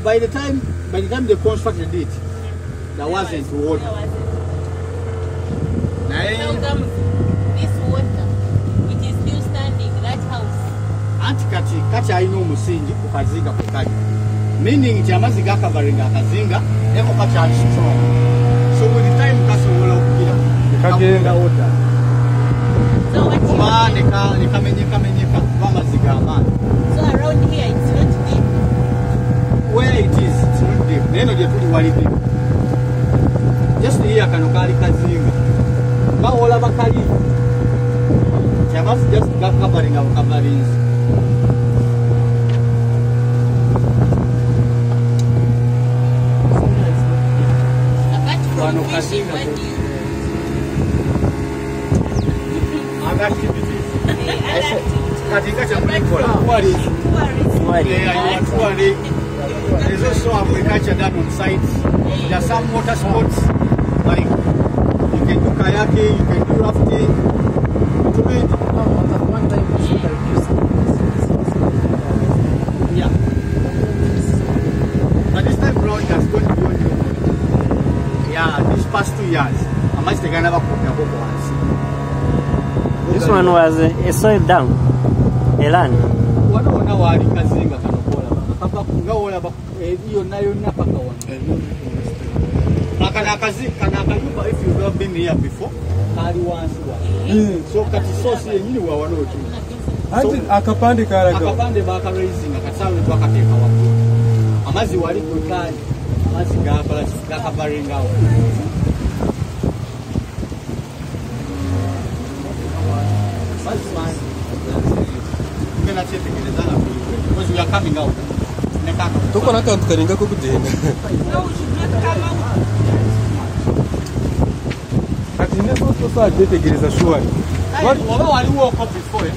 By the time they constructed it, there wasn't water. This water, it is still standing, that house. Kati ayina omusingi ku kazinga ku kali. Meaning nti amazzi gakavaringa akazinga eko kati strong. So with the time kasobola okugira kagenda water. So what you Nekamenyeka bamazzi g'amaanyi. So around here it's not deep. Where it is, it's not deep. Neno gye tuli wali deep. Just here kano kaali kazinga. Bawola bakali. Amazzi just gakavaringa bukavarings. Apart from fishing, what do you Other activities. There's also agriculture done on site. There are some water sports, like you can do kayaking, you can do rafting. Yeah. But this time around, that's going to be only. Yeah, these past 2 years, I must take another once. This one was a soil down, a land. What on our Kazinga Kanopola? Papa Kungaola, you know, Paka one. Kanaka, if you've not been here before, Kari once. So Katisosi and you were one or two. Akapande Karago. Akapande Baka raising a Katsawi Bakateka. Amazi Wari Kukai, Amazi Gabas, Gakabaringa. Because we are coming out. Tuko na kantu karinga ko kugenda. No, we should not come out. Ati ne so so ategereza shuwa. Wali walk up before.